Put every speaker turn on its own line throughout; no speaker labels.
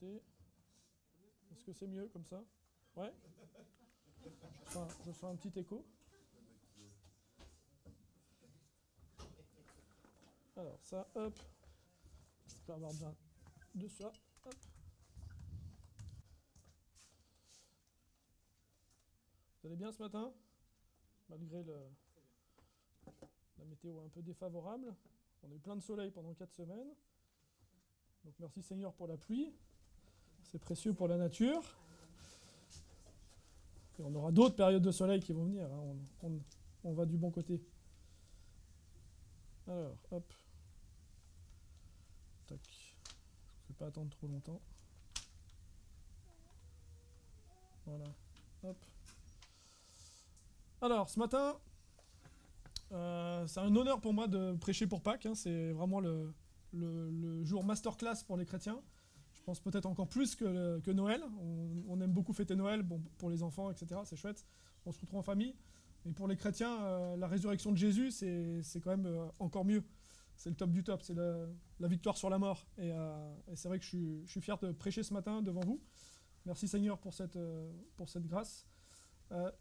côté. Est-ce que c'est mieux comme ça? Ouais. Je sens un petit écho. Alors ça, hop. Je peux avoir besoin de ça. Hop. Vous allez bien ce matin? Malgré la météo un peu défavorable. On a eu plein de soleil pendant 4 semaines. Donc merci Seigneur pour la pluie. C'est précieux pour la nature. Et on aura d'autres périodes de soleil qui vont venir. Hein. On va du bon côté. Alors, hop. Tac. Je ne vais pas attendre trop longtemps. Voilà. Hop. Alors, ce matin, c'est un honneur pour moi de prêcher pour Pâques. Hein. C'est vraiment le jour masterclass pour les chrétiens. Je pense peut-être encore plus que Noël. On aime beaucoup fêter Noël, bon, pour les enfants, etc. C'est chouette. On se retrouve en famille. Mais pour les chrétiens, la résurrection de Jésus, c'est quand même encore mieux. C'est le top du top. C'est la victoire sur la mort. Et c'est vrai que je suis fier de prêcher ce matin devant vous. Merci Seigneur pour cette grâce.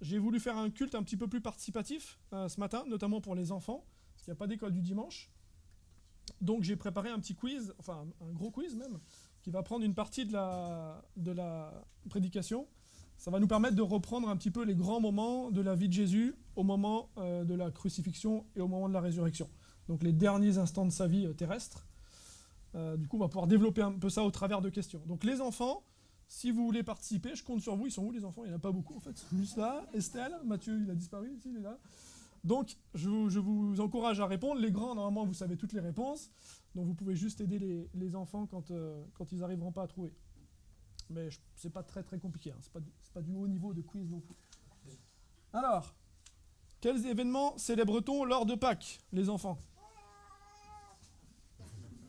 J'ai voulu faire un culte un petit peu plus participatif ce matin, notamment pour les enfants, parce qu'il n'y a pas d'école du dimanche. Donc j'ai préparé un petit quiz, enfin un gros quiz même, qui va prendre une partie de la prédication. Ça va nous permettre de reprendre un petit peu les grands moments de la vie de Jésus au moment de la crucifixion et au moment de la résurrection. Donc les derniers instants de sa vie terrestre. Du coup, on va pouvoir développer un peu ça au travers de questions. Donc les enfants, si vous voulez participer, je compte sur vous. Ils sont où les enfants? Il n'y en a pas beaucoup en fait. Juste là, Estelle, Mathieu, il a disparu, ici, il est là. Donc je vous encourage à répondre. Les grands, normalement, vous savez toutes les réponses. Donc vous pouvez juste aider les enfants quand ils n'arriveront pas à trouver. Mais c'est pas très très compliqué. Hein. C'est pas du haut niveau de quiz non plus. Alors, quels événements célèbre-t-on lors de Pâques, les enfants?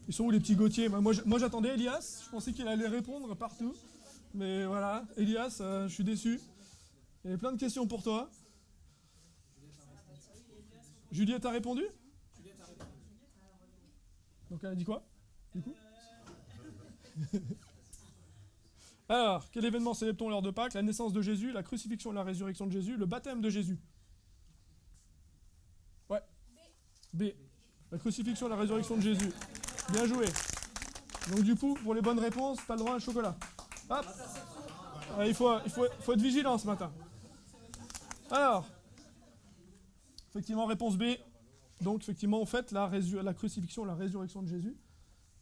Ils sont où les petits Gauthier? Moi j'attendais Elias. Je pensais qu'il allait répondre partout. Mais voilà, Elias, je suis déçu. Il y avait plein de questions pour toi. Juliette a répondu? Donc elle a dit quoi, du coup? Alors, quel événement célèbre-t-on lors de Pâques? La naissance de Jésus, la crucifixion et la résurrection de Jésus, le baptême de Jésus. Ouais. B. La crucifixion et la résurrection de Jésus. Bien joué. Donc du coup, pour les bonnes réponses, t'as le droit à un chocolat. Hop. Il faut être vigilant ce matin. Alors, effectivement, réponse B. Donc effectivement, on fête la crucifixion, la résurrection de Jésus.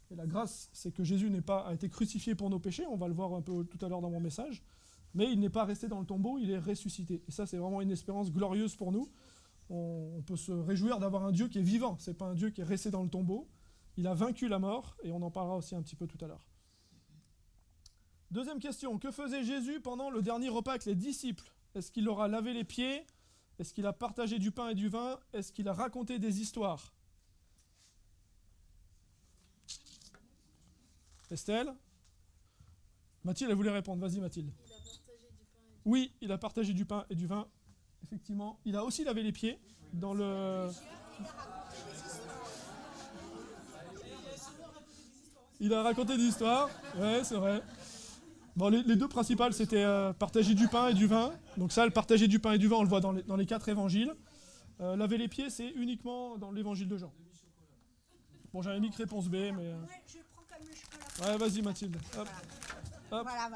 Et la grâce, c'est que Jésus a été crucifié pour nos péchés, on va le voir un peu tout à l'heure dans mon message, mais il n'est pas resté dans le tombeau, il est ressuscité. Et ça, c'est vraiment une espérance glorieuse pour nous. On peut se réjouir d'avoir un Dieu qui est vivant, c'est pas un Dieu qui est resté dans le tombeau. Il a vaincu la mort, et on en parlera aussi un petit peu tout à l'heure. Deuxième question, que faisait Jésus pendant le dernier repas avec les disciples? Est-ce qu'il leur a lavé les pieds? Est-ce qu'il a partagé du pain et du vin? Est-ce qu'il a raconté des histoires? Estelle? Mathilde, elle voulait répondre. Vas-y, Mathilde.
Il a partagé du pain et du...
Oui, il a partagé du pain et du vin. Effectivement. Il a aussi lavé les pieds dans le... Il a raconté des histoires. Ouais, c'est vrai. Bon, les deux principales, c'était partager du pain et du vin. Donc ça, le partager du pain et du vin, on le voit dans les 4 évangiles. Laver les pieds, c'est uniquement dans l'évangile de Jean. Bon, j'avais mis que réponse B, mais...
Ouais, je prends comme le chocolat.
Ouais, vas-y, Mathilde. Hop. Hop.
Voilà.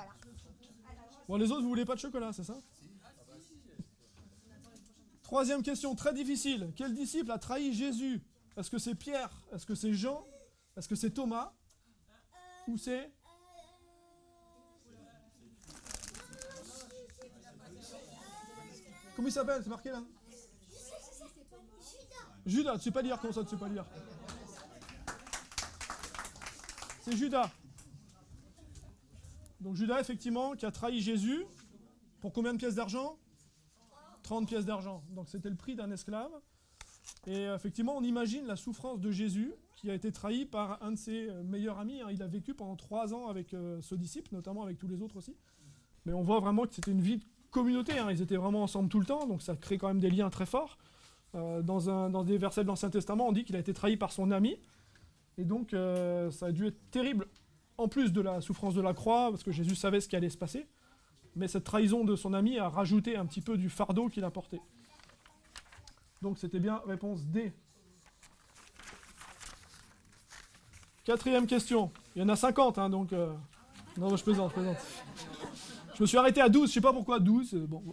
Bon, les autres, vous voulez pas de chocolat, c'est ça? Troisième question, très difficile. Quel disciple a trahi Jésus? Est-ce que c'est Pierre? Est-ce que c'est Jean? Est-ce que c'est Thomas? Ou c'est... Comment il s'appelle? C'est marqué là? Judas, tu sais pas lire, comment ça tu sais pas lire? C'est Judas. Donc Judas, effectivement, qui a trahi Jésus. Pour combien de pièces d'argent? 30 pièces d'argent. Donc c'était le prix d'un esclave. Et effectivement, on imagine la souffrance de Jésus, qui a été trahi par un de ses meilleurs amis. Il a vécu pendant 3 ans avec ce disciple, notamment avec tous les autres aussi. Mais on voit vraiment que c'était une vie de communauté. Ils étaient vraiment ensemble tout le temps, donc ça crée quand même des liens très forts. Dans des versets de l'Ancien Testament, on dit qu'il a été trahi par son ami. Et donc, ça a dû être terrible en plus de la souffrance de la croix, parce que Jésus savait ce qui allait se passer, mais cette trahison de son ami a rajouté un petit peu du fardeau qu'il a porté. Donc c'était bien réponse D. 4e question. Il y en a 50, hein, donc... Non, je plaisante. Je me suis arrêté à 12, je sais pas pourquoi 12. Bon.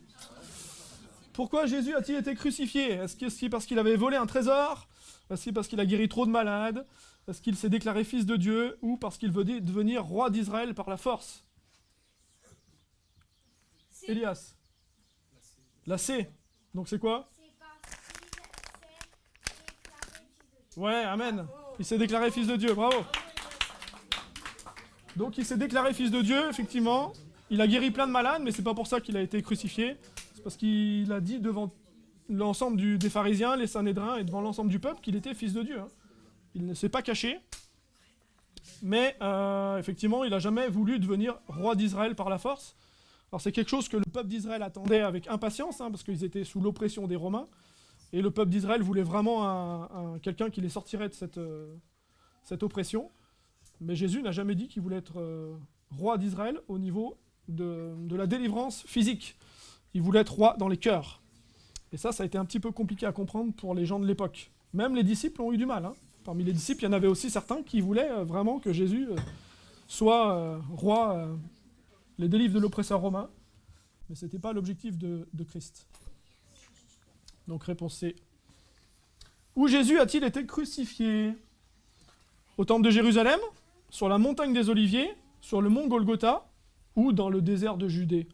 Pourquoi Jésus a-t-il été crucifié? Est-ce que c'est parce qu'il avait volé un trésor? Est-ce que c'est parce qu'il a guéri trop de malades? Est-ce qu'il s'est déclaré fils de Dieu? Ou parce qu'il veut devenir roi d'Israël par la force? Elias. La C. Donc c'est quoi? Ouais, amen. Il s'est déclaré fils de Dieu, bravo. Donc il s'est déclaré fils de Dieu, effectivement. Il a guéri plein de malades, mais c'est pas pour ça qu'il a été crucifié. C'est parce qu'il a dit devant l'ensemble des pharisiens, les Sanhédrins, et devant l'ensemble du peuple qu'il était fils de Dieu. Hein. Il ne s'est pas caché. Mais effectivement, il n'a jamais voulu devenir roi d'Israël par la force. Alors c'est quelque chose que le peuple d'Israël attendait avec impatience, hein, parce qu'ils étaient sous l'oppression des Romains. Et le peuple d'Israël voulait vraiment quelqu'un qui les sortirait de cette oppression. Mais Jésus n'a jamais dit qu'il voulait être roi d'Israël au niveau de la délivrance physique. Il voulait être roi dans les cœurs. Et ça a été un petit peu compliqué à comprendre pour les gens de l'époque. Même les disciples ont eu du mal. Hein. Parmi les disciples, il y en avait aussi certains qui voulaient vraiment que Jésus soit roi, les délivre de l'oppresseur romain. Mais ce n'était pas l'objectif de Christ. Donc réponse C. Où Jésus a-t-il été crucifié? Au temple de Jérusalem, sur la montagne des Oliviers, sur le mont Golgotha, ou dans le désert de Judée?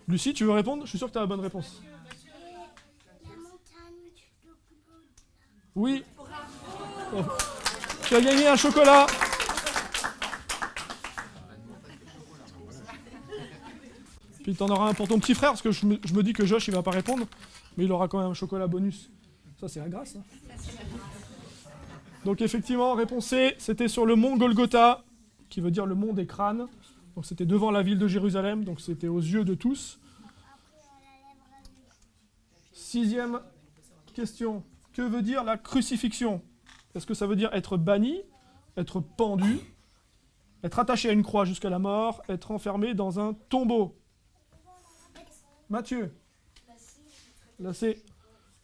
Lucie, tu veux répondre? Je suis sûr que tu as la bonne réponse. Oui. Oh. Tu as gagné un chocolat. Puis tu en auras un pour ton petit frère, parce que je me dis que Josh, il va pas répondre, mais il aura quand même un chocolat bonus. Ça, c'est la grâce. Hein. Donc effectivement, réponse C, c'était sur le mont Golgotha, qui veut dire le mont des crânes. Donc c'était devant la ville de Jérusalem, donc c'était aux yeux de tous. 6e question. Que veut dire la crucifixion? Est-ce que ça veut dire être banni, être pendu, être attaché à une croix jusqu'à la mort, être enfermé dans un tombeau? Mathieu. Là, c'est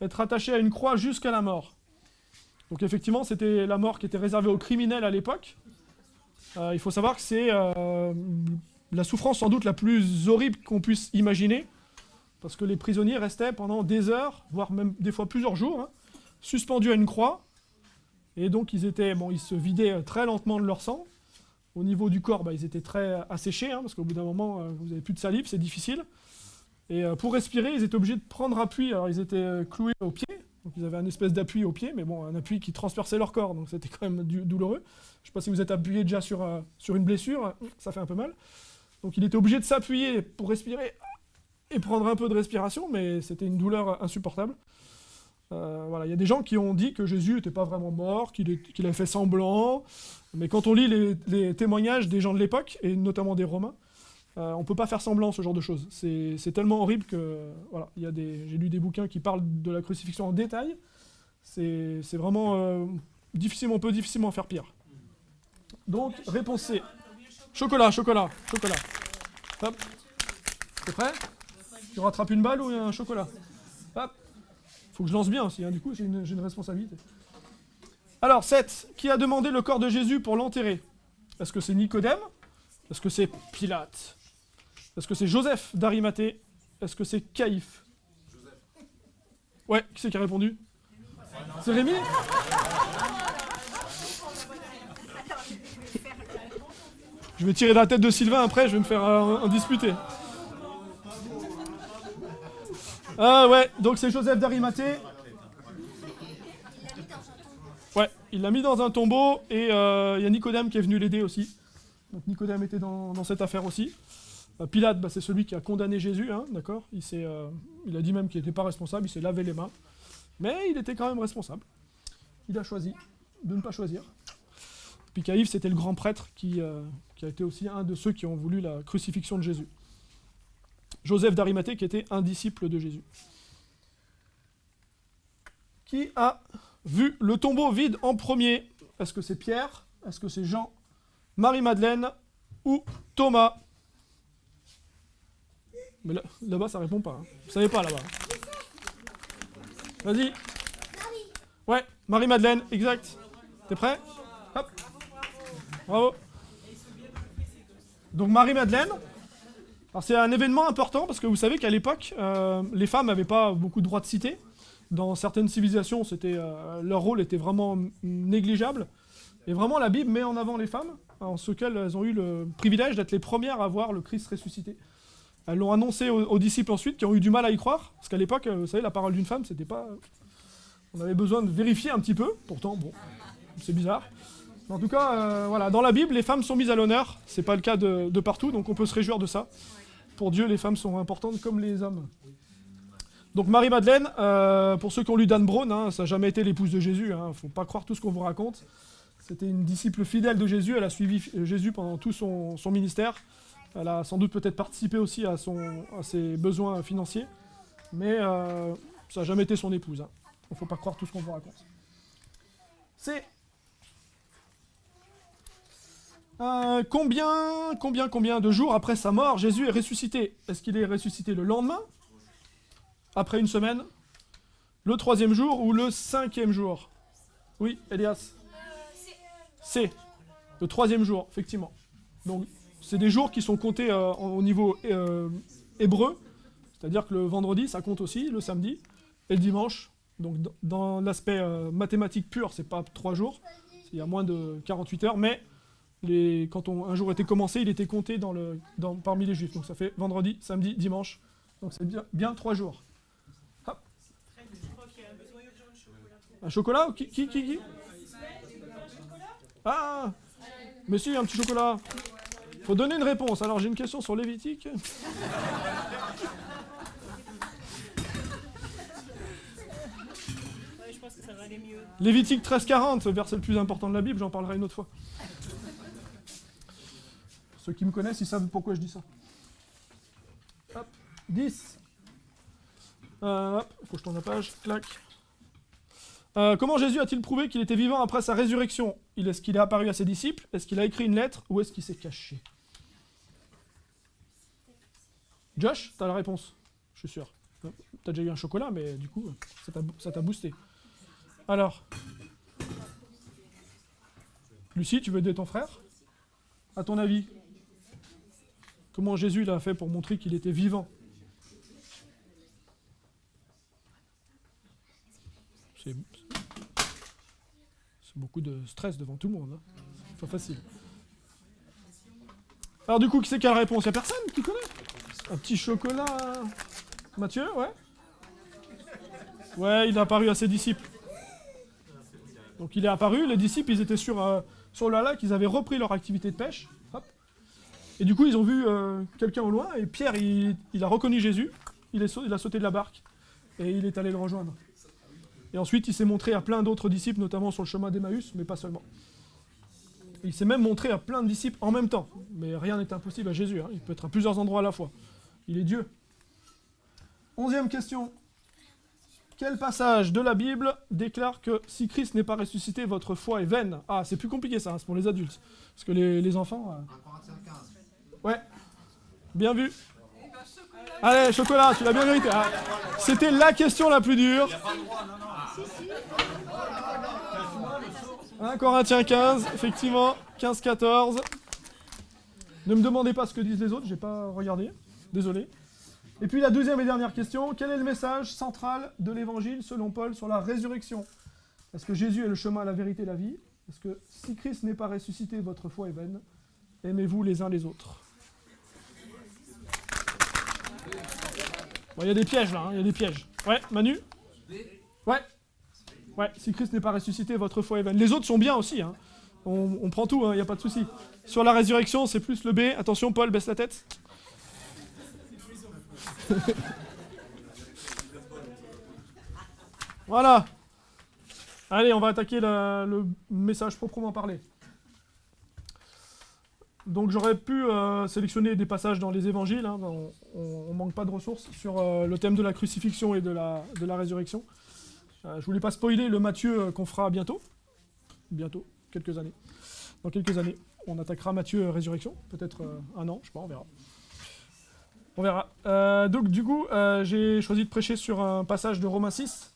être attaché à une croix jusqu'à la mort. Donc effectivement, c'était la mort qui était réservée aux criminels à l'époque. Il faut savoir que c'est la souffrance sans doute la plus horrible qu'on puisse imaginer, parce que les prisonniers restaient pendant des heures, voire même des fois plusieurs jours, hein, suspendus à une croix, et donc ils se vidaient très lentement de leur sang. Au niveau du corps, ils étaient très asséchés, hein, parce qu'au bout d'un moment, vous n'avez plus de salive, c'est difficile. Et pour respirer, ils étaient obligés de prendre appui. Alors ils étaient cloués au pied, donc ils avaient un espèce d'appui au pied, mais bon, un appui qui transperçait leur corps, donc c'était quand même douloureux. Je ne sais pas si vous êtes appuyé déjà sur une blessure, ça fait un peu mal. Donc il était obligé de s'appuyer pour respirer et prendre un peu de respiration, mais c'était une douleur insupportable. Voilà, il y a des gens qui ont dit que Jésus n'était pas vraiment mort, qu'il avait fait semblant, mais quand on lit les témoignages des gens de l'époque, et notamment des Romains, on ne peut pas faire semblant ce genre de choses. C'est tellement horrible que... Voilà, j'ai lu des bouquins qui parlent de la crucifixion en détail. C'est vraiment on peut difficilement faire pire. Donc, réponse C. Chocolat. Hop. T'es prêt? Tu rattrapes une balle ou un chocolat? Hop. Faut que je lance bien aussi, hein. Du coup, j'ai une responsabilité. Alors, 7. Qui a demandé le corps de Jésus pour l'enterrer? Est-ce que c'est Nicodème? Est-ce que c'est Pilate? Est-ce que c'est Joseph d'Arimathée? Est-ce que c'est Caïphe? Joseph. Ouais, qui c'est qui a répondu? C'est Rémi? Je vais tirer la tête de Sylvain après, je vais me faire un disputer. Ah ouais, donc c'est Joseph d'Arimathée. Ouais, il l'a mis dans un tombeau et il y a Nicodème qui est venu l'aider aussi. Donc Nicodème était dans cette affaire aussi. Pilate, c'est celui qui a condamné Jésus, hein, d'accord. Il a dit même qu'il n'était pas responsable, il s'est lavé les mains. Mais il était quand même responsable. Il a choisi de ne pas choisir. Puis Caïphe, c'était le grand prêtre qui a été aussi un de ceux qui ont voulu la crucifixion de Jésus. Joseph d'Arimathée qui était un disciple de Jésus. Qui a vu le tombeau vide en premier? Est-ce que c'est Pierre? Est-ce que c'est Jean? Marie-Madeleine ou Thomas? Mais là-bas, ça répond pas. Hein. Vous savez pas là-bas. Vas-y. Ouais, Marie-Madeleine, exact. T'es prêt? Hop. Bravo. Donc Marie-Madeleine, alors c'est un événement important parce que vous savez qu'à l'époque, les femmes n'avaient pas beaucoup de droits de cité. Dans certaines civilisations, leur rôle était vraiment négligeable. Et vraiment, la Bible met en avant les femmes, en ce qu'elles ont eu le privilège d'être les premières à voir le Christ ressuscité. Elles l'ont annoncé aux disciples ensuite, qui ont eu du mal à y croire, parce qu'à l'époque, vous savez, la parole d'une femme, c'était pas... On avait besoin de vérifier un petit peu, pourtant, bon, c'est bizarre. Mais en tout cas, voilà, dans la Bible, les femmes sont mises à l'honneur, c'est pas le cas de partout, donc on peut se réjouir de ça. Pour Dieu, les femmes sont importantes comme les hommes. Donc Marie-Madeleine, pour ceux qui ont lu Dan Brown, hein, ça n'a jamais été l'épouse de Jésus, hein, faut pas croire tout ce qu'on vous raconte. C'était une disciple fidèle de Jésus, elle a suivi Jésus pendant tout son ministère. Elle a sans doute peut-être participé aussi à ses besoins financiers, mais ça n'a jamais été son épouse. Hein. Il ne faut pas croire tout ce qu'on vous raconte. C'est combien de jours après sa mort Jésus est ressuscité? Est-ce qu'il est ressuscité le lendemain? Après une semaine? Le 3e jour ou le 5e jour? Oui, Elias? C'est le 3e jour, effectivement. Donc, c'est des jours qui sont comptés au niveau hébreu, c'est-à-dire que le vendredi, ça compte aussi, le samedi, et le dimanche. Donc, dans l'aspect mathématique pur, c'est pas 3 jours, il y a moins de 48 heures, mais quand un jour était commencé, il était compté parmi les juifs. Donc, ça fait vendredi, samedi, dimanche. Donc, c'est bien 3 jours. Hop. Un chocolat? Qui? Ah, mais si, un petit chocolat. Faut donner une réponse. Alors, j'ai une question sur Lévitique.
Je pense que ça va aller mieux.
Lévitique 13-40, verset le plus important de la Bible, j'en parlerai une autre fois. Ceux qui me connaissent, ils savent pourquoi je dis ça. Hop, 10. Hop, faut que je tourne la page. Clac. Comment Jésus a-t-il prouvé qu'il était vivant après sa résurrection? Est-ce qu'il est apparu à ses disciples? Est-ce qu'il a écrit une lettre? Ou est-ce qu'il s'est caché? Josh, t'as la réponse? Je suis sûr. T'as déjà eu un chocolat, mais du coup, ça t'a boosté. Alors, Lucie, tu veux aider ton frère? À ton avis, comment Jésus l'a fait pour montrer qu'il était vivant? C'est beaucoup de stress devant tout le monde. Hein. C'est pas facile. Alors du coup, qui c'est qui a la réponse? Il n'y a personne qui connaît? Un petit chocolat. Mathieu, ouais? Ouais, il est apparu à ses disciples. Donc il est apparu, les disciples, ils étaient sur le lac, ils avaient repris leur activité de pêche. Hop. Et du coup, ils ont vu quelqu'un au loin, et Pierre, il a reconnu Jésus, il a sauté de la barque, et il est allé le rejoindre. Et ensuite, il s'est montré à plein d'autres disciples, notamment sur le chemin d'Emmaüs, mais pas seulement. Il s'est même montré à plein de disciples en même temps. Mais rien n'est impossible à Jésus, hein. Il peut être à plusieurs endroits à la fois. Il est Dieu. 11e question. Quel passage de la Bible déclare que si Christ n'est pas ressuscité, votre foi est vaine? Ah, c'est plus compliqué ça, hein, c'est pour les adultes. Parce que les enfants...
1 Corinthiens 15.
Ouais, bien vu. Allez, chocolat, tu l'as bien mérité. Ah, c'était la question la plus dure. 1 Corinthiens 15, effectivement, 15-14. Ne me demandez pas ce que disent les autres, j'ai pas regardé, désolé. Et puis la deuxième et dernière question, quel est le message central de l'évangile selon Paul sur la résurrection? Est-ce que Jésus est le chemin, la vérité, la vie? Est-ce que si Christ n'est pas ressuscité, votre foi est vaine? Aimez-vous les uns les autres? Bon, il y a des pièges là, il y a des pièges. Ouais, Manu? Ouais. Ouais, si Christ n'est pas ressuscité, votre foi est vaine. Les autres sont bien aussi, hein. On prend tout, il n'y a pas de souci. Sur la résurrection, c'est plus le B. Attention, Paul, baisse la tête. Voilà. Allez, on va attaquer le message proprement parlé. Donc j'aurais pu sélectionner des passages dans les évangiles, hein, on manque pas de ressources sur le thème de la crucifixion et de la résurrection. Je voulais pas spoiler le Matthieu qu'on fera bientôt. quelques années. Dans quelques années, on attaquera Matthieu Résurrection, peut-être un an, je sais pas, on verra. On verra. Donc du coup, j'ai choisi de prêcher sur un passage de Romains 6.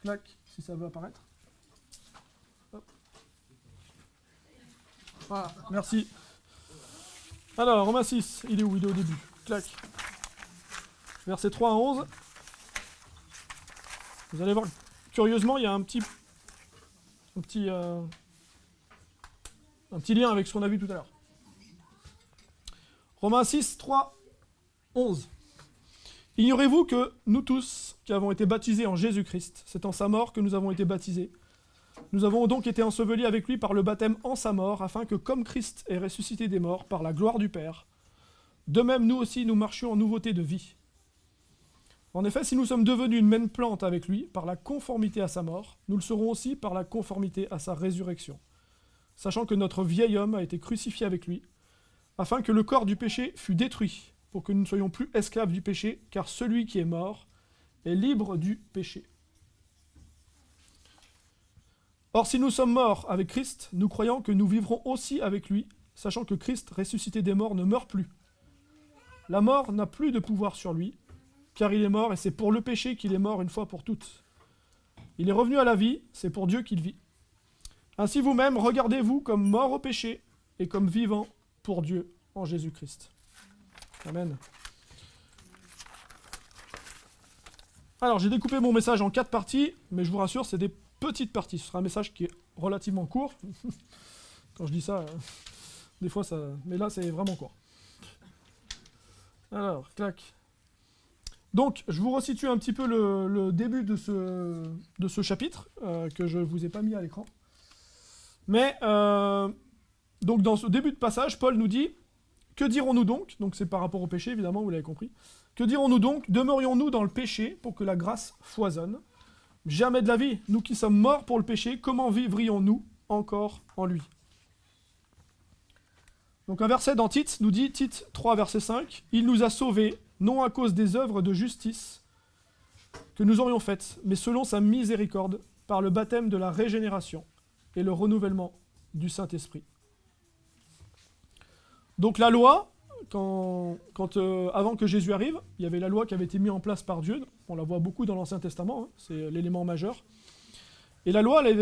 Clac, si ça veut apparaître. Hop. Voilà, merci. Alors, Romains 6, il est où? Il est au début. Clac. Versets 3 à 11. Vous allez voir, curieusement, il y a un petit lien avec ce qu'on a vu tout à l'heure. Romains 6, 3, 11. Ignorez-vous que nous tous, qui avons été baptisés en Jésus-Christ, c'est en sa mort que nous avons été baptisés. Nous avons donc été ensevelis avec lui par le baptême en sa mort, afin que, comme Christ est ressuscité des morts par la gloire du Père, de même nous aussi nous marchions en nouveauté de vie. En effet, si nous sommes devenus une même plante avec lui, par la conformité à sa mort, nous le serons aussi par la conformité à sa résurrection, sachant que notre vieil homme a été crucifié avec lui, afin que le corps du péché fût détruit, pour que nous ne soyons plus esclaves du péché, car celui qui est mort est libre du péché. Or, si nous sommes morts avec Christ, nous croyons que nous vivrons aussi avec lui, sachant que Christ, ressuscité des morts, ne meurt plus. La mort n'a plus de pouvoir sur lui, car il est mort, et c'est pour le péché qu'il est mort une fois pour toutes. Il est revenu à la vie, c'est pour Dieu qu'il vit. Ainsi vous-même, regardez-vous comme morts au péché, et comme vivants pour Dieu en Jésus-Christ. Amen. Alors, j'ai découpé mon message en 4 parties, mais je vous rassure, c'est des petites parties. Ce sera un message qui est relativement court. Quand je dis ça, des fois ça... Mais là, c'est vraiment court. Alors, clac. Donc, je vous resitue un petit peu le début de ce chapitre, que je ne vous ai pas mis à l'écran. Mais, donc dans ce début de passage, Paul nous dit, « Que dirons-nous donc ?» Donc c'est par rapport au péché, évidemment, vous l'avez compris. « Que dirons-nous donc? Demeurions-nous dans le péché pour que la grâce foisonne? Jamais de la vie. Nous qui sommes morts pour le péché, comment vivrions-nous encore en lui ?» Donc un verset dans Tite nous dit, Tite 3, verset 5, « Il nous a sauvés, non à cause des œuvres de justice que nous aurions faites, mais selon sa miséricorde, par le baptême de la régénération et le renouvellement du Saint-Esprit. » Donc la loi, avant que Jésus arrive, il y avait la loi qui avait été mise en place par Dieu, on la voit beaucoup dans l'Ancien Testament, hein, c'est l'élément majeur. Et la loi elle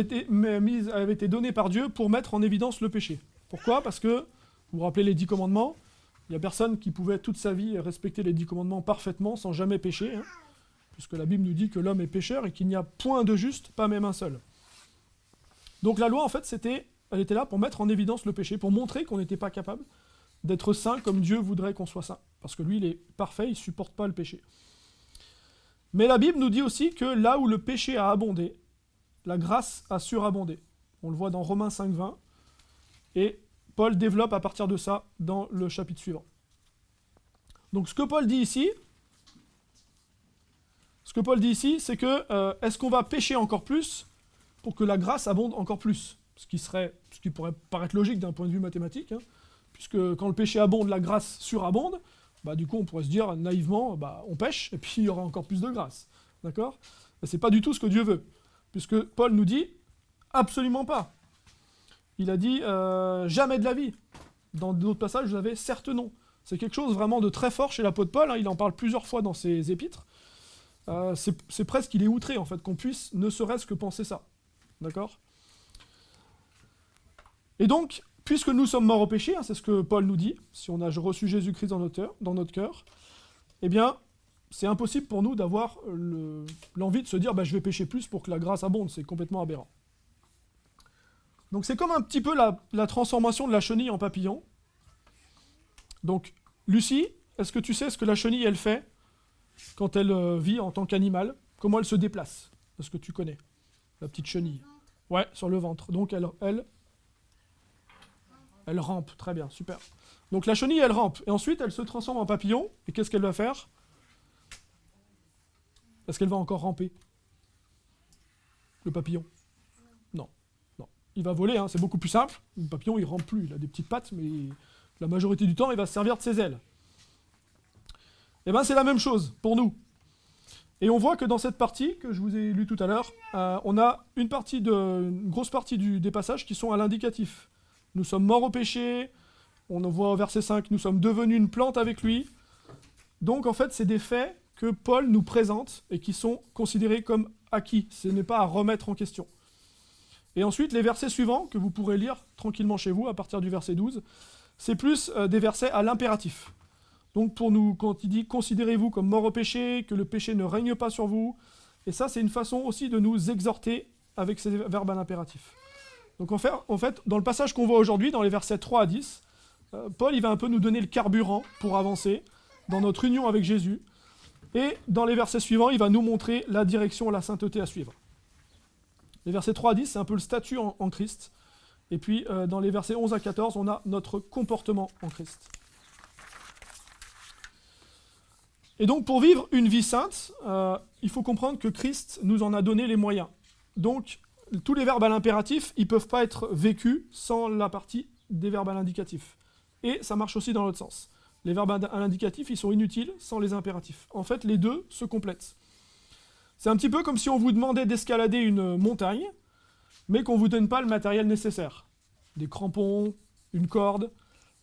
avait été donnée par Dieu pour mettre en évidence le péché. Pourquoi? Parce que, vous vous rappelez les 10 commandements, il n'y a personne qui pouvait toute sa vie respecter les 10 commandements parfaitement sans jamais pécher, hein, puisque la Bible nous dit que l'homme est pécheur et qu'il n'y a point de juste, pas même un seul. Donc la loi, en fait, elle était là pour mettre en évidence le péché, pour montrer qu'on n'était pas capable d'être saint comme Dieu voudrait qu'on soit saint. Parce que lui, il est parfait, il ne supporte pas le péché. Mais la Bible nous dit aussi que là où le péché a abondé, la grâce a surabondé. On le voit dans Romains 5, 20. Et Paul développe à partir de ça dans le chapitre suivant. Donc ce que Paul dit ici, c'est que est-ce qu'on va pécher encore plus pour que la grâce abonde encore plus? Ce qui pourrait paraître logique d'un point de vue mathématique, hein, puisque quand le péché abonde, la grâce surabonde, du coup on pourrait se dire naïvement, on pêche, et puis il y aura encore plus de grâce. D'accord? C'est pas du tout ce que Dieu veut, puisque Paul nous dit absolument pas. Il a dit jamais de la vie. Dans d'autres passages, vous avez certes non. C'est quelque chose vraiment de très fort chez l'apôtre Paul, hein, il en parle plusieurs fois dans ses épîtres. C'est presque qu'il est outré en fait qu'on puisse ne serait-ce que penser ça. D'accord? Et donc, puisque nous sommes morts au péché, hein, c'est ce que Paul nous dit, si on a reçu Jésus-Christ dans notre cœur, eh bien, c'est impossible pour nous d'avoir l'envie de se dire je vais pécher plus pour que la grâce abonde, c'est complètement aberrant. Donc c'est comme un petit peu la transformation de la chenille en papillon. Donc, Lucie, est-ce que tu sais ce que la chenille, elle fait quand elle vit en tant qu'animal? Comment elle se déplace? Est-ce que tu connais la petite chenille? Ouais, sur le ventre. Donc elle rampe, très bien, super. Donc la chenille, elle rampe, et ensuite elle se transforme en papillon, et qu'est-ce qu'elle va faire? Est-ce qu'elle va encore ramper? Le papillon? Non. Il va voler, hein, c'est beaucoup plus simple. Le papillon, il rampe plus, il a des petites pattes, mais la majorité du temps, il va se servir de ses ailes. Et bien c'est la même chose pour nous. Et on voit que dans cette partie, que je vous ai lu tout à l'heure, on a une grosse partie des passages qui sont à l'indicatif. Nous sommes morts au péché, on en voit au verset 5, nous sommes devenus une plante avec lui. Donc en fait, c'est des faits que Paul nous présente et qui sont considérés comme acquis. Ce n'est pas à remettre en question. Et ensuite, les versets suivants, que vous pourrez lire tranquillement chez vous, à partir du verset 12, c'est plus des versets à l'impératif. Donc pour nous, quand il dit « Considérez-vous comme morts au péché, que le péché ne règne pas sur vous », et ça, c'est une façon aussi de nous exhorter avec ces verbes à l'impératif. Donc en fait, dans le passage qu'on voit aujourd'hui, dans les versets 3 à 10, Paul il va un peu nous donner le carburant pour avancer dans notre union avec Jésus. Et dans les versets suivants, il va nous montrer la direction, la sainteté à suivre. Les versets 3 à 10, c'est un peu le statut en Christ. Et puis, dans les versets 11 à 14, on a notre comportement en Christ. Et donc, pour vivre une vie sainte, il faut comprendre que Christ nous en a donné les moyens. Donc, tous les verbes à l'impératif, ils ne peuvent pas être vécus sans la partie des verbes à l'indicatif. Et ça marche aussi dans l'autre sens. Les verbes à l'indicatif, ils sont inutiles sans les impératifs. En fait, les deux se complètent. C'est un petit peu comme si on vous demandait d'escalader une montagne, mais qu'on ne vous donne pas le matériel nécessaire. Des crampons, une corde,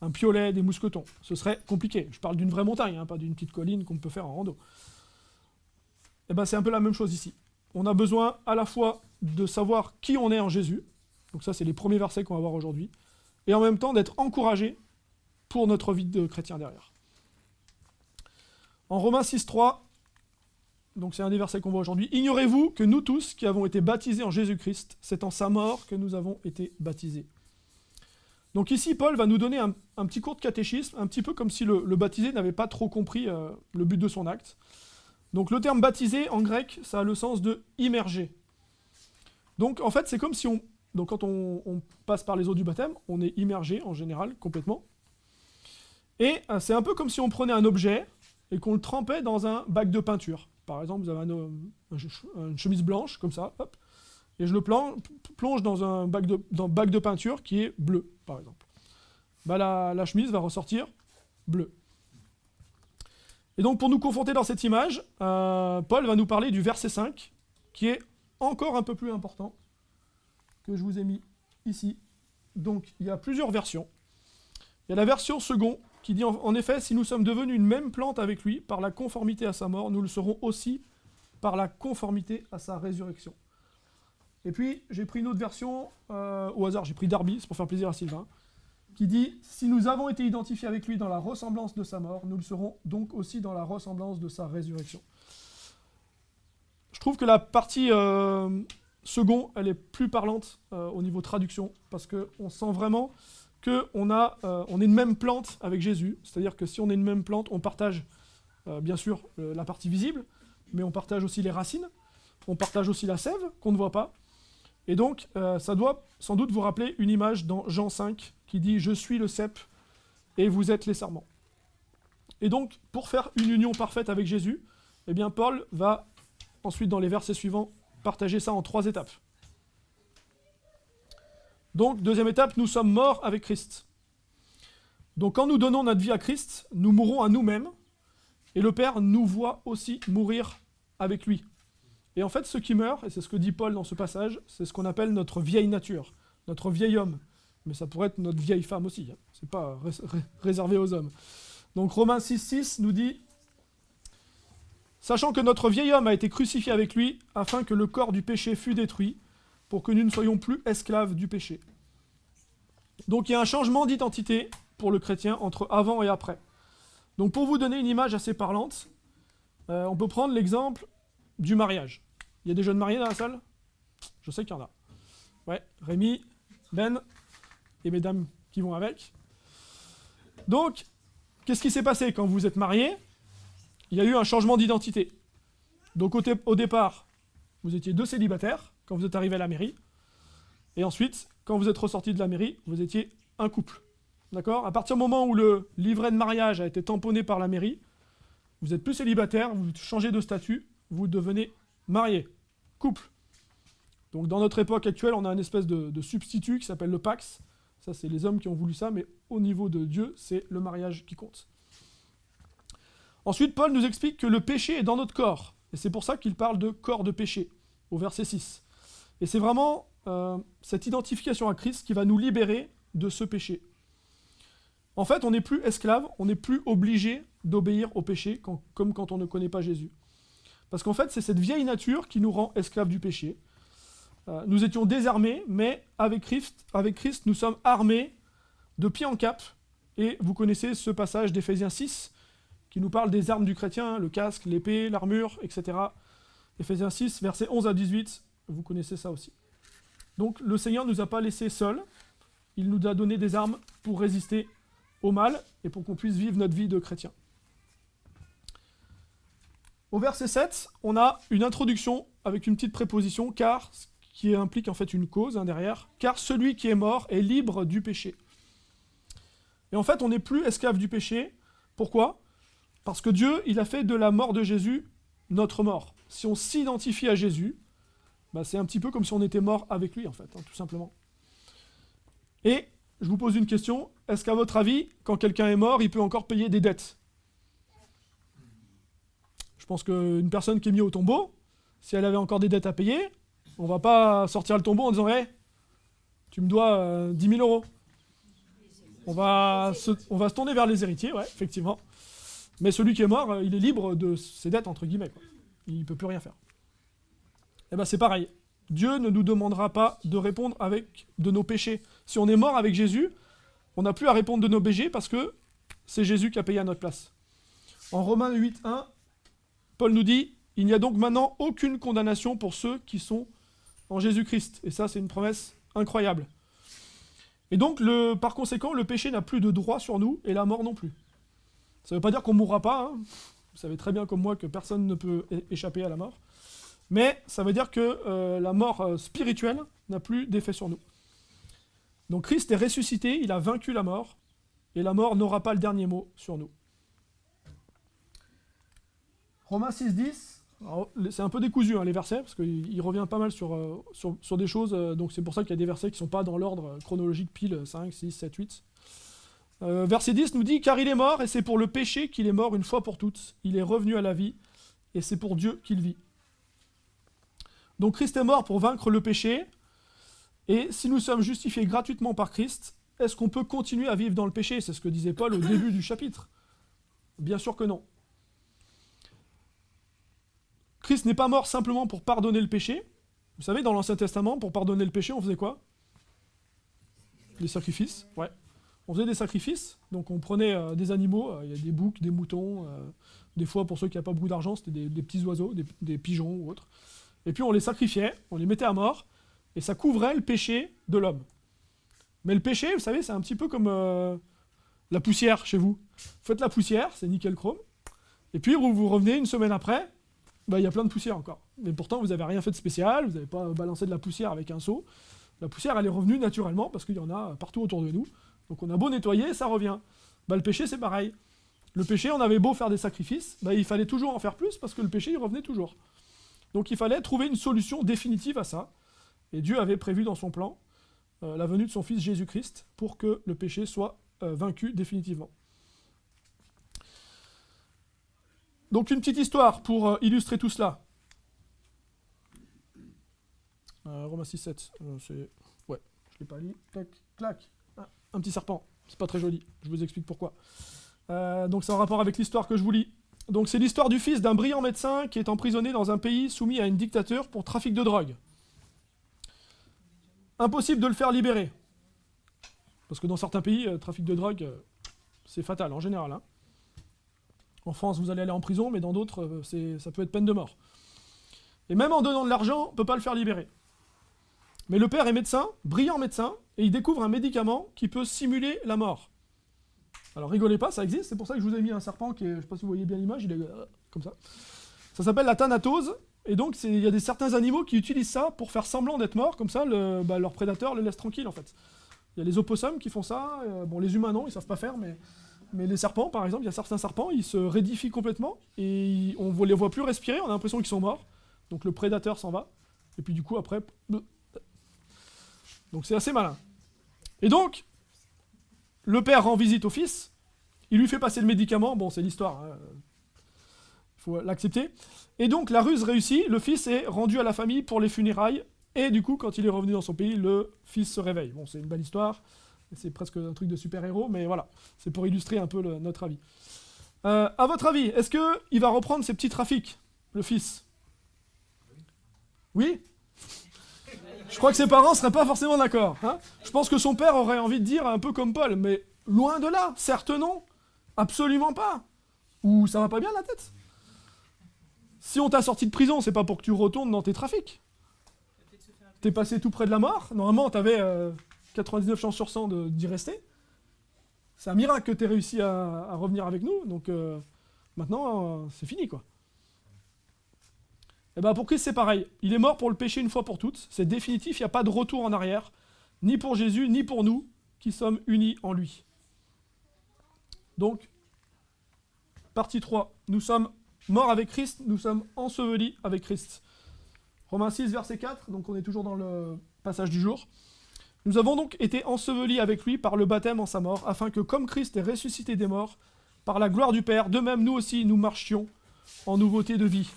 un piolet, des mousquetons. Ce serait compliqué. Je parle d'une vraie montagne, pas d'une petite colline qu'on peut faire en rando. Et ben, c'est un peu la même chose ici. On a besoin à la fois de savoir qui on est en Jésus, donc ça c'est les premiers versets qu'on va voir aujourd'hui, et en même temps d'être encouragé pour notre vie de chrétien derrière. En Romains 6,3, donc c'est un des versets qu'on voit aujourd'hui, « Ignorez-vous que nous tous qui avons été baptisés en Jésus-Christ, c'est en sa mort que nous avons été baptisés. » Donc ici, Paul va nous donner un petit cours de catéchisme, un petit peu comme si le baptisé n'avait pas trop compris le but de son acte. Donc le terme baptisé, en grec, ça a le sens de immerger. Donc en fait, c'est comme si donc quand on passe par les eaux du baptême, on est immergé en général, complètement. Et c'est un peu comme si on prenait un objet et qu'on le trempait dans un bac de peinture. Par exemple, vous avez une chemise blanche, comme ça, hop, et je le plonge dans un bac de peinture qui est bleu, par exemple. Bah, la chemise va ressortir bleue. Et donc, pour nous confronter dans cette image, Paul va nous parler du verset 5, qui est encore un peu plus important, que je vous ai mis ici. Donc, il y a plusieurs versions. Il y a la version second, qui dit en effet, si nous sommes devenus une même plante avec lui, par la conformité à sa mort, nous le serons aussi par la conformité à sa résurrection. Et puis, j'ai pris une autre version, au hasard, j'ai pris Darby, c'est pour faire plaisir à Sylvain, qui dit « Si nous avons été identifiés avec lui dans la ressemblance de sa mort, nous le serons donc aussi dans la ressemblance de sa résurrection. » Je trouve que la partie second, elle est plus parlante au niveau traduction, parce qu'on sent vraiment qu'on est une même plante avec Jésus, c'est-à-dire que si on est une même plante, on partage bien sûr la partie visible, mais on partage aussi les racines, on partage aussi la sève qu'on ne voit pas, et donc ça doit sans doute vous rappeler une image dans Jean 5 qui dit « Je suis le cep et vous êtes les sarments ». Et donc, pour faire une union parfaite avec Jésus, eh bien Paul va ensuite dans les versets suivants partager ça en 3 étapes. Donc, deuxième étape, nous sommes morts avec Christ. Donc, quand nous donnons notre vie à Christ, nous mourrons à nous-mêmes, et le Père nous voit aussi mourir avec lui. Et en fait, ce qui meurt, et c'est ce que dit Paul dans ce passage, c'est ce qu'on appelle notre vieille nature, notre vieil homme. Mais ça pourrait être notre vieille femme aussi, hein. C'est pas réservé aux hommes. Donc, Romains 6,6 nous dit « Sachant que notre vieil homme a été crucifié avec lui, afin que le corps du péché fût détruit, pour que nous ne soyons plus esclaves du péché. » Donc il y a un changement d'identité pour le chrétien entre avant et après. Donc pour vous donner une image assez parlante, on peut prendre l'exemple du mariage. Il y a des jeunes mariés dans la salle ? Je sais qu'il y en a. Ouais, Rémi, Ben et mesdames qui vont avec. Donc, qu'est-ce qui s'est passé quand vous êtes mariés ? Il y a eu un changement d'identité. Donc au départ, vous étiez 2 célibataires quand vous êtes arrivé à la mairie. Et ensuite, quand vous êtes ressorti de la mairie, vous étiez un couple. D'accord ? À partir du moment où le livret de mariage a été tamponné par la mairie, vous n'êtes plus célibataire, vous changez de statut, vous devenez marié, couple. Donc dans notre époque actuelle, on a une espèce de substitut qui s'appelle le Pax. Ça, c'est les hommes qui ont voulu ça, mais au niveau de Dieu, c'est le mariage qui compte. Ensuite, Paul nous explique que le péché est dans notre corps. Et c'est pour ça qu'il parle de corps de péché, au verset 6. Et c'est vraiment cette identification à Christ qui va nous libérer de ce péché. En fait, on n'est plus esclave, on n'est plus obligé d'obéir au péché, comme quand on ne connaît pas Jésus. Parce qu'en fait, c'est cette vieille nature qui nous rend esclaves du péché. Nous étions désarmés, mais avec Christ, nous sommes armés de pied en cap. Et vous connaissez ce passage d'Éphésiens 6, qui nous parle des armes du chrétien, le casque, l'épée, l'armure, etc. Éphésiens 6, versets 11 à 18, vous connaissez ça aussi. Donc le Seigneur ne nous a pas laissés seuls, il nous a donné des armes pour résister au mal et pour qu'on puisse vivre notre vie de chrétien. Au verset 7, on a une introduction avec une petite préposition, car, qui implique en fait une cause derrière, car celui qui est mort est libre du péché. Et en fait, on n'est plus esclave du péché. Pourquoi ? Parce que Dieu, il a fait de la mort de Jésus notre mort. Si on s'identifie à Jésus, c'est un petit peu comme si on était mort avec lui, en fait, tout simplement. Et je vous pose une question, est-ce qu'à votre avis, quand quelqu'un est mort, il peut encore payer des dettes ? Je pense qu'une personne qui est mise au tombeau, si elle avait encore des dettes à payer, on va pas sortir le tombeau en disant « Hey, tu me dois 10 000 euros ». On va se tourner vers les héritiers, ouais, effectivement. Mais celui qui est mort, il est libre de ses dettes, entre guillemets, quoi. Il ne peut plus rien faire. Et c'est pareil. Dieu ne nous demandera pas de répondre de nos péchés. Si on est mort avec Jésus, on n'a plus à répondre de nos péchés parce que c'est Jésus qui a payé à notre place. En Romains 8, 1, Paul nous dit « Il n'y a donc maintenant aucune condamnation pour ceux qui sont en Jésus-Christ. » Et ça, c'est une promesse incroyable. Et donc, par conséquent, le péché n'a plus de droit sur nous et la mort non plus. Ça ne veut pas dire qu'on ne mourra pas. Vous savez très bien comme moi que personne ne peut échapper à la mort. Mais ça veut dire que la mort spirituelle n'a plus d'effet sur nous. Donc Christ est ressuscité, il a vaincu la mort, et la mort n'aura pas le dernier mot sur nous. Romains 6, 10, c'est un peu décousu les versets, parce qu'il revient pas mal sur des choses, donc c'est pour ça qu'il y a des versets qui ne sont pas dans l'ordre chronologique pile 5, 6, 7, 8. Verset 10 nous dit « Car il est mort, et c'est pour le péché qu'il est mort une fois pour toutes. Il est revenu à la vie, et c'est pour Dieu qu'il vit. » Donc Christ est mort pour vaincre le péché, et si nous sommes justifiés gratuitement par Christ, est-ce qu'on peut continuer à vivre dans le péché ? C'est ce que disait Paul au début du chapitre. Bien sûr que non. Christ n'est pas mort simplement pour pardonner le péché. Vous savez, dans l'Ancien Testament, pour pardonner le péché, on faisait quoi ? Des sacrifices, ouais. On faisait des sacrifices, donc on prenait des animaux, il y a des boucs, des moutons, des fois pour ceux qui n'avaient pas beaucoup d'argent, c'était des petits oiseaux, des pigeons ou autres. Et puis on les sacrifiait, on les mettait à mort, et ça couvrait le péché de l'homme. Mais le péché, vous savez, c'est un petit peu comme la poussière chez vous. Vous faites la poussière, c'est nickel chrome, et puis vous revenez une semaine après, il y a plein de poussière encore. Mais pourtant, vous n'avez rien fait de spécial, vous n'avez pas balancé de la poussière avec un seau. La poussière, elle est revenue naturellement, parce qu'il y en a partout autour de nous. Donc on a beau nettoyer, ça revient. Le péché, c'est pareil. Le péché, on avait beau faire des sacrifices, il fallait toujours en faire plus, parce que le péché, il revenait toujours. Donc il fallait trouver une solution définitive à ça. Et Dieu avait prévu dans son plan la venue de son Fils Jésus-Christ pour que le péché soit vaincu définitivement. Donc une petite histoire pour illustrer tout cela. Romains 6, 7. Ouais, je l'ai pas lu. Tac, clac. Ah, un petit serpent. C'est pas très joli. Je vous explique pourquoi. Donc c'est en rapport avec l'histoire que je vous lis. Donc c'est l'histoire du fils d'un brillant médecin qui est emprisonné dans un pays soumis à une dictature pour trafic de drogue. Impossible de le faire libérer. Parce que dans certains pays, trafic de drogue, c'est fatal en général. En France, vous allez aller en prison, mais dans d'autres, ça peut être peine de mort. Et même en donnant de l'argent, on ne peut pas le faire libérer. Mais le père est médecin, brillant médecin, et il découvre un médicament qui peut simuler la mort. Alors rigolez pas, ça existe, c'est pour ça que je vous ai mis un serpent qui est, je ne sais pas si vous voyez bien l'image, il est comme ça. Ça s'appelle la thanatose, et donc il y a certains animaux qui utilisent ça pour faire semblant d'être morts, comme ça leur prédateur le laisse tranquille en fait. Il y a les opossums qui font ça, les humains non, ils ne savent pas faire, mais les serpents par exemple, il y a certains serpents, ils se raidifient complètement, et on ne les voit plus respirer, on a l'impression qu'ils sont morts, donc le prédateur s'en va, et puis du coup après... Donc c'est assez malin. Et donc, le père rend visite au fils, il lui fait passer le médicament, bon c'est l'histoire, il faut l'accepter. Et donc la ruse réussit, le fils est rendu à la famille pour les funérailles, et du coup, quand il est revenu dans son pays, le fils se réveille. Bon, c'est une belle histoire, c'est presque un truc de super-héros, mais voilà, c'est pour illustrer un peu notre avis. À votre avis, est-ce qu'il va reprendre ses petits trafics, le fils? Oui? Je crois que ses parents ne seraient pas forcément d'accord. Hein. Je pense que son père aurait envie de dire un peu comme Paul, mais loin de là, certes non, absolument pas. Ou ça va pas bien la tête? Si on t'a sorti de prison, c'est pas pour que tu retournes dans tes trafics. T'es passé tout près de la mort, normalement t'avais 99 chances sur 100 d'y rester. C'est un miracle que t'aies réussi à revenir avec nous, donc maintenant c'est fini quoi. Et bien pour Christ c'est pareil, il est mort pour le péché une fois pour toutes, c'est définitif, il n'y a pas de retour en arrière, ni pour Jésus, ni pour nous, qui sommes unis en lui. Donc, partie 3, nous sommes morts avec Christ, nous sommes ensevelis avec Christ. Romains 6, verset 4, donc on est toujours dans le passage du jour. Nous avons donc été ensevelis avec lui par le baptême en sa mort, afin que comme Christ est ressuscité des morts, par la gloire du Père, de même nous aussi nous marchions en nouveauté de vie.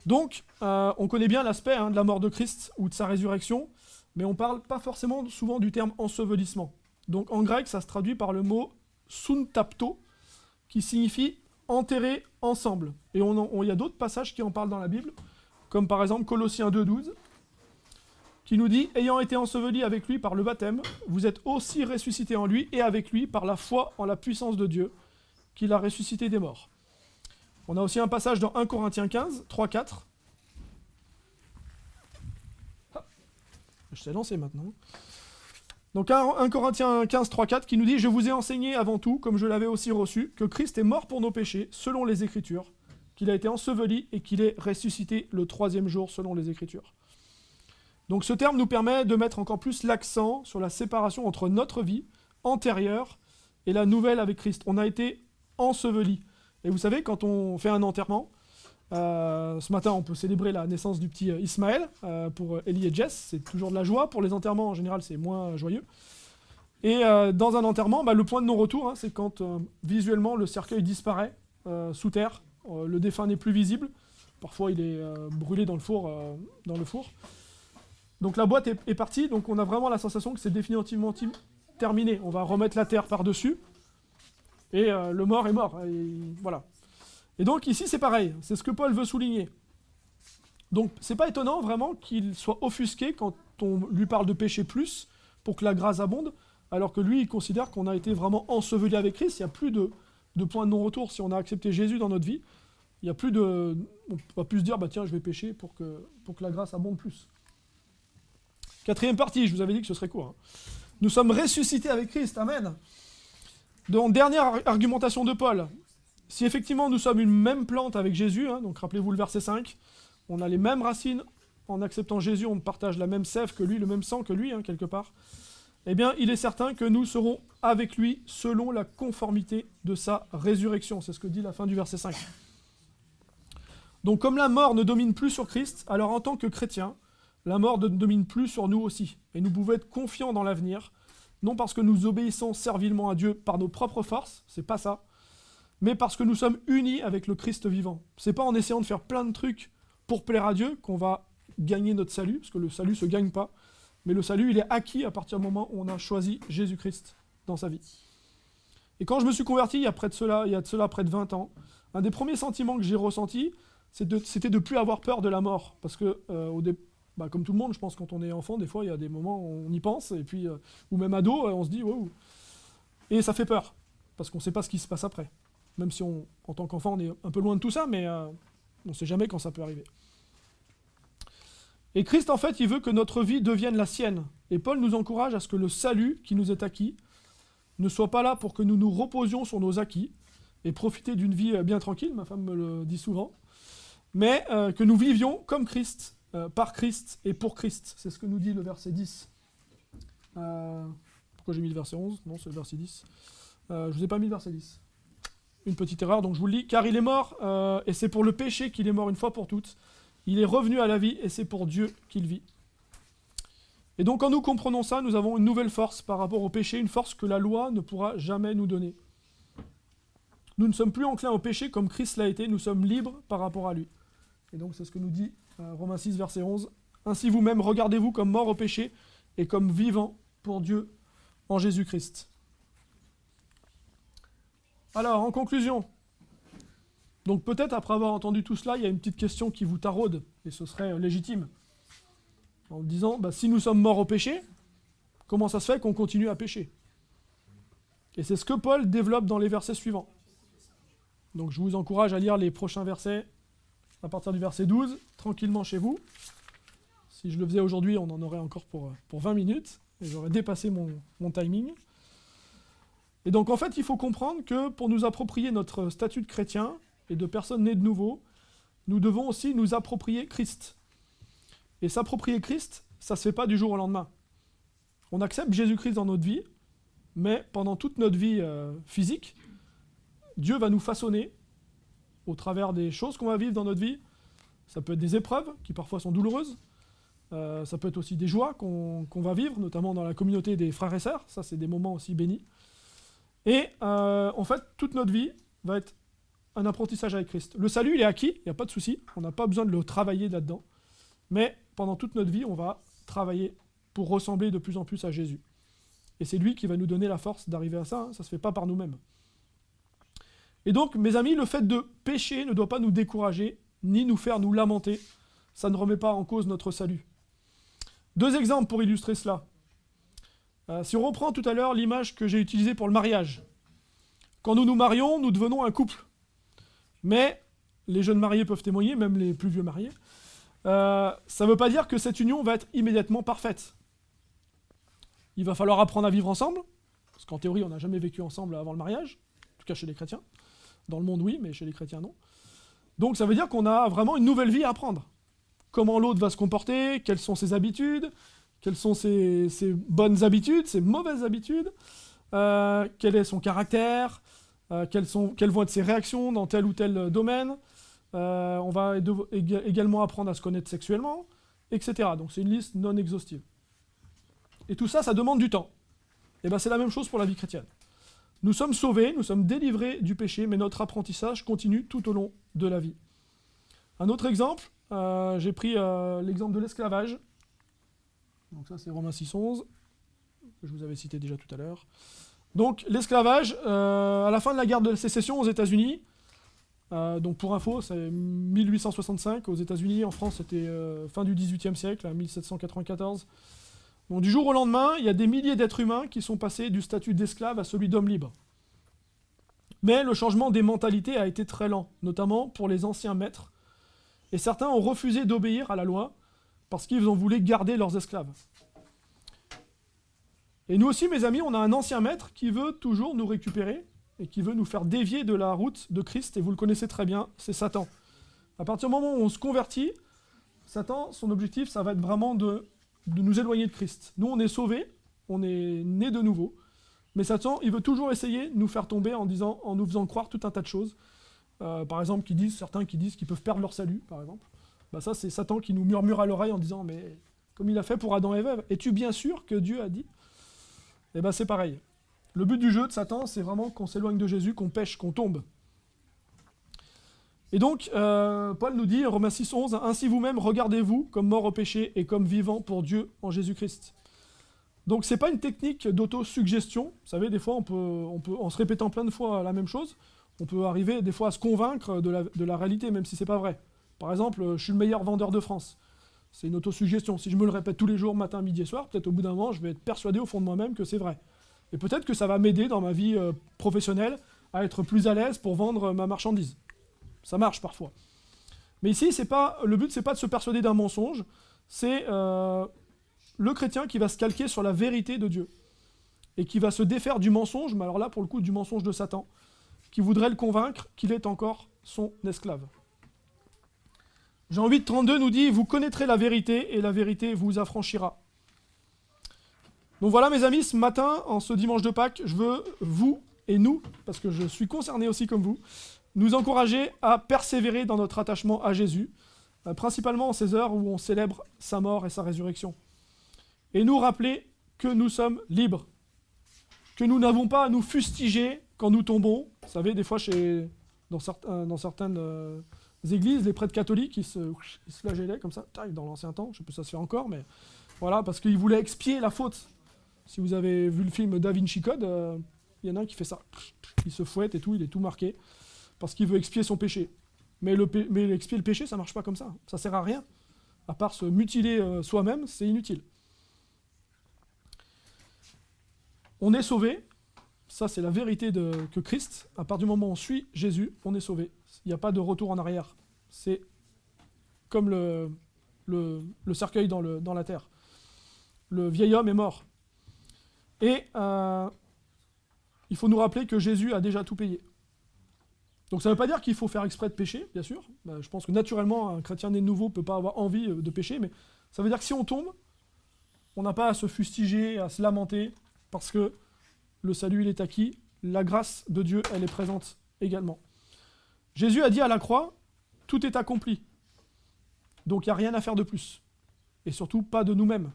Donc, on connaît bien l'aspect de la mort de Christ ou de sa résurrection, mais on ne parle pas forcément souvent du terme ensevelissement. Donc en grec, ça se traduit par le mot suntapto, qui signifie enterrer ensemble. Et il y a d'autres passages qui en parlent dans la Bible, comme par exemple Colossiens 2,12, qui nous dit « Ayant été ensevelis avec lui par le baptême, vous êtes aussi ressuscités en lui et avec lui par la foi en la puissance de Dieu, qu'il a ressuscité des morts. » On a aussi un passage dans 1 Corinthiens 15, 3-4. Ah, je t'ai lancé maintenant. Donc 1 Corinthiens 15, 3-4 qui nous dit « Je vous ai enseigné avant tout, comme je l'avais aussi reçu, que Christ est mort pour nos péchés, selon les Écritures, qu'il a été enseveli et qu'il est ressuscité le 3e jour, selon les Écritures. » Donc ce terme nous permet de mettre encore plus l'accent sur la séparation entre notre vie antérieure et la nouvelle avec Christ. On a été ensevelis. Et vous savez, quand on fait un enterrement, ce matin on peut célébrer la naissance du petit Ismaël pour Ellie et Jess, c'est toujours de la joie. Pour les enterrements en général c'est moins joyeux. Et dans un enterrement, le point de non-retour, c'est quand visuellement le cercueil disparaît sous terre, le défunt n'est plus visible, parfois il est brûlé dans le four. Donc la boîte est partie, donc on a vraiment la sensation que c'est définitivement terminé. On va remettre la terre par-dessus. Et le mort est mort. Et voilà. Et donc ici c'est pareil, c'est ce que Paul veut souligner. Donc c'est pas étonnant vraiment qu'il soit offusqué quand on lui parle de péché plus, pour que la grâce abonde, alors que lui il considère qu'on a été vraiment enseveli avec Christ, il n'y a plus de point de non-retour. Si on a accepté Jésus dans notre vie, il n'y a plus de... On va plus se dire, tiens je vais pécher pour que la grâce abonde plus. 4e partie, je vous avais dit que ce serait court. Nous sommes ressuscités avec Christ, amen. Donc, dernière argumentation de Paul. Si effectivement nous sommes une même plante avec Jésus, donc rappelez-vous le verset 5, on a les mêmes racines, en acceptant Jésus, on partage la même sève que lui, le même sang que lui, quelque part, eh bien il est certain que nous serons avec lui selon la conformité de sa résurrection. C'est ce que dit la fin du verset 5. Donc comme la mort ne domine plus sur Christ, alors en tant que chrétien, la mort ne domine plus sur nous aussi. Et nous pouvons être confiants dans l'avenir, non parce que nous obéissons servilement à Dieu par nos propres forces, c'est pas ça, mais parce que nous sommes unis avec le Christ vivant. C'est pas en essayant de faire plein de trucs pour plaire à Dieu qu'on va gagner notre salut, parce que le salut se gagne pas, mais le salut il est acquis à partir du moment où on a choisi Jésus-Christ dans sa vie. Et quand je me suis converti il y a de cela près de 20 ans, un des premiers sentiments que j'ai ressentis, c'était de plus avoir peur de la mort, parce que comme tout le monde, je pense, quand on est enfant, des fois, il y a des moments où on y pense, et puis, ou même ado, on se dit, wow. Et ça fait peur, parce qu'on ne sait pas ce qui se passe après. Même si, en tant qu'enfant, on est un peu loin de tout ça, mais on ne sait jamais quand ça peut arriver. Et Christ, en fait, il veut que notre vie devienne la sienne. Et Paul nous encourage à ce que le salut qui nous est acquis ne soit pas là pour que nous nous reposions sur nos acquis et profiter d'une vie bien tranquille, ma femme me le dit souvent, mais que nous vivions comme Christ, par Christ et pour Christ. C'est ce que nous dit le verset 10. Pourquoi j'ai mis le verset 11 ? Non, c'est le verset 10. Je ne vous ai pas mis le verset 10. Une petite erreur, donc je vous le lis. « Car il est mort, et c'est pour le péché qu'il est mort une fois pour toutes. Il est revenu à la vie, et c'est pour Dieu qu'il vit. » Et donc quand nous comprenons ça, nous avons une nouvelle force par rapport au péché, une force que la loi ne pourra jamais nous donner. nous ne sommes plus enclins au péché comme Christ l'a été, nous sommes libres par rapport à lui. Et donc c'est ce que nous dit Romains 6, verset 11. Ainsi vous-même, regardez-vous comme morts au péché et comme vivants pour Dieu en Jésus-Christ. Alors, en conclusion, donc peut-être après avoir entendu tout cela, il y a une petite question qui vous taraude, et ce serait légitime. En disant, si nous sommes morts au péché, comment ça se fait qu'on continue à pécher? Et c'est ce que Paul développe dans les versets suivants. Donc je vous encourage à lire les prochains versets, à partir du verset 12, tranquillement chez vous. Si je le faisais aujourd'hui, on en aurait encore pour 20 minutes, et j'aurais dépassé mon timing. Et donc en fait, il faut comprendre que pour nous approprier notre statut de chrétien et de personne née de nouveau, nous devons aussi nous approprier Christ. Et s'approprier Christ, ça ne se fait pas du jour au lendemain. On accepte Jésus-Christ dans notre vie, mais pendant toute notre vie physique, Dieu va nous façonner au travers des choses qu'on va vivre dans notre vie. Ça peut être des épreuves qui parfois sont douloureuses. Ça peut être aussi des joies qu'on va vivre, notamment dans la communauté des frères et sœurs. Ça, c'est des moments aussi bénis. Et en fait, toute notre vie va être un apprentissage avec Christ. Le salut, il est acquis, il n'y a pas de souci. On n'a pas besoin de le travailler là-dedans. Mais pendant toute notre vie, on va travailler pour ressembler de plus en plus à Jésus. Et c'est lui qui va nous donner la force d'arriver à ça. Ça ne se fait pas par nous-mêmes. Et donc, mes amis, le fait de pécher ne doit pas nous décourager, ni nous faire nous lamenter. Ça ne remet pas en cause notre salut. 2 exemples pour illustrer cela. Si on reprend tout à l'heure l'image que j'ai utilisée pour le mariage. Quand nous nous marions, nous devenons un couple. Mais, les jeunes mariés peuvent témoigner, même les plus vieux mariés, ça ne veut pas dire que cette union va être immédiatement parfaite. Il va falloir apprendre à vivre ensemble, parce qu'en théorie, on n'a jamais vécu ensemble avant le mariage, en tout cas chez les chrétiens. Dans le monde, oui, mais chez les chrétiens, non. Donc ça veut dire qu'on a vraiment une nouvelle vie à apprendre. Comment l'autre va se comporter, quelles sont ses habitudes, quelles sont ses bonnes habitudes, ses mauvaises habitudes, quel est son caractère, quelles vont être ses réactions dans tel ou tel domaine. On va également apprendre à se connaître sexuellement, etc. Donc c'est une liste non exhaustive. Et tout ça, ça demande du temps. Et bien c'est la même chose pour la vie chrétienne. Nous sommes sauvés, nous sommes délivrés du péché, mais notre apprentissage continue tout au long de la vie. Un autre exemple, j'ai pris l'exemple de l'esclavage. Donc ça c'est Romains 6.11, que je vous avais cité déjà tout à l'heure. Donc l'esclavage, à la fin de la guerre de sécession aux États-Unis, donc pour info, c'est 1865 aux États-Unis, en France c'était fin du XVIIIe siècle, 1794. Donc du jour au lendemain, il y a des milliers d'êtres humains qui sont passés du statut d'esclave à celui d'homme libre. Mais le changement des mentalités a été très lent, notamment pour les anciens maîtres. Et certains ont refusé d'obéir à la loi parce qu'ils ont voulu garder leurs esclaves. Et nous aussi, mes amis, on a un ancien maître qui veut toujours nous récupérer et qui veut nous faire dévier de la route de Christ, et vous le connaissez très bien, c'est Satan. À partir du moment où on se convertit, Satan, son objectif, ça va être vraiment de nous éloigner de Christ. Nous, on est sauvés, on est nés de nouveau, mais Satan, il veut toujours essayer de nous faire tomber en nous faisant croire tout un tas de choses. Par exemple, certains qui disent qu'ils peuvent perdre leur salut, par exemple. Ça, c'est Satan qui nous murmure à l'oreille en disant « Mais comme il a fait pour Adam et Ève, es-tu bien sûr que Dieu a dit ?» Et c'est pareil. Le but du jeu de Satan, c'est vraiment qu'on s'éloigne de Jésus, qu'on pêche, qu'on tombe. Et donc, Paul nous dit, Romains 6.11, « Ainsi vous-même, regardez-vous comme morts au péché et comme vivants pour Dieu en Jésus-Christ. » Donc, c'est pas une technique d'auto-suggestion. Vous savez, des fois, on peut, en se répétant plein de fois la même chose, on peut arriver des fois à se convaincre de la réalité, même si c'est pas vrai. Par exemple, je suis le meilleur vendeur de France. C'est une autosuggestion. Si je me le répète tous les jours, matin, midi et soir, peut-être au bout d'un moment, je vais être persuadé au fond de moi-même que c'est vrai. Et peut-être que ça va m'aider dans ma vie professionnelle à être plus à l'aise pour vendre ma marchandise. Ça marche parfois. Mais ici, le but, c'est pas de se persuader d'un mensonge, c'est le chrétien qui va se calquer sur la vérité de Dieu et qui va se défaire du mensonge, mais alors là, pour le coup, du mensonge de Satan, qui voudrait le convaincre qu'il est encore son esclave. Jean 8.32 nous dit « Vous connaîtrez la vérité, et la vérité vous affranchira. » Donc voilà, mes amis, ce matin, en ce dimanche de Pâques, je veux, vous et nous, parce que je suis concerné aussi comme vous, nous encourager à persévérer dans notre attachement à Jésus, principalement en ces heures où on célèbre sa mort et sa résurrection. Et nous rappeler que nous sommes libres, que nous n'avons pas à nous fustiger quand nous tombons, vous savez, des fois dans certaines églises, les prêtres catholiques, ils se flagellaient comme ça, dans l'ancien temps, je sais pas si ça se fait encore, mais voilà, parce qu'ils voulaient expier la faute. Si vous avez vu le film Da Vinci Code, il y en a un qui fait ça. Il se fouette et tout, il est tout marqué, parce qu'il veut expier son péché. Mais expier le péché, ça marche pas comme ça. Ça sert à rien. À part se mutiler soi-même, c'est inutile. On est sauvé. Ça, c'est la vérité que Christ. À partir du moment où on suit Jésus, on est sauvé. Il n'y a pas de retour en arrière. C'est comme le cercueil dans la terre. Le vieil homme est mort. Et il faut nous rappeler que Jésus a déjà tout payé. Donc ça ne veut pas dire qu'il faut faire exprès de pécher, bien sûr. Je pense que naturellement, un chrétien né de nouveau ne peut pas avoir envie de pécher, mais ça veut dire que si on tombe, on n'a pas à se fustiger, à se lamenter, parce que le salut, il est acquis. La grâce de Dieu, elle est présente également. Jésus a dit à la croix, tout est accompli. Donc il n'y a rien à faire de plus. Et surtout, pas de nous-mêmes.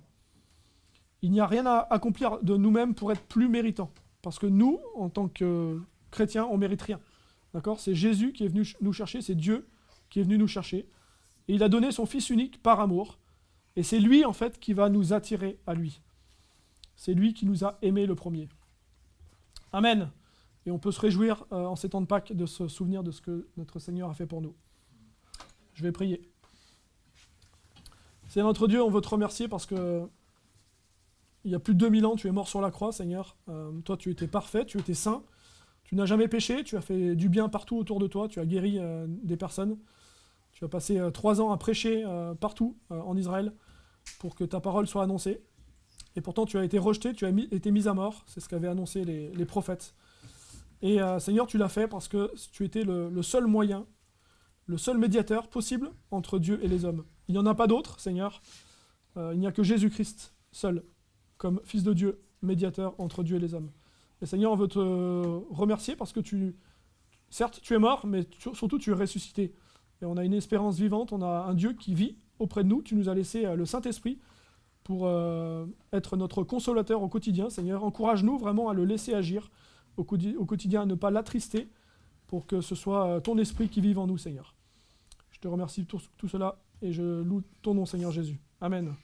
Il n'y a rien à accomplir de nous-mêmes pour être plus méritants. Parce que nous, en tant que chrétiens, on ne mérite rien. D'accord ? C'est Jésus qui est venu nous chercher, c'est Dieu qui est venu nous chercher. Et il a donné son Fils unique par amour. Et c'est lui, en fait, qui va nous attirer à lui. C'est lui qui nous a aimés le premier. Amen. Et on peut se réjouir en ces temps de Pâques de se souvenir de ce que notre Seigneur a fait pour nous. Je vais prier. Seigneur notre Dieu, on veut te remercier parce que il y a plus de 2000 ans, tu es mort sur la croix, Seigneur. Toi, tu étais parfait, tu étais saint. Tu n'as jamais péché, tu as fait du bien partout autour de toi, tu as guéri des personnes. Tu as passé 3 ans à prêcher partout en Israël pour que ta parole soit annoncée. Et pourtant, tu as été rejeté, tu as été mis à mort. C'est ce qu'avaient annoncé les prophètes. Et Seigneur, tu l'as fait parce que tu étais le seul moyen, le seul médiateur possible entre Dieu et les hommes. Il n'y en a pas d'autre, Seigneur. Il n'y a que Jésus-Christ seul, comme Fils de Dieu, médiateur entre Dieu et les hommes. Et Seigneur, on veut te remercier parce que certes, tu es mort, mais surtout tu es ressuscité. Et on a une espérance vivante, on a un Dieu qui vit auprès de nous. Tu nous as laissé le Saint-Esprit pour être notre consolateur au quotidien. Seigneur, encourage-nous vraiment à le laisser agir au quotidien, à ne pas l'attrister, pour que ce soit ton esprit qui vive en nous, Seigneur. Je te remercie pour tout cela et je loue ton nom, Seigneur Jésus. Amen.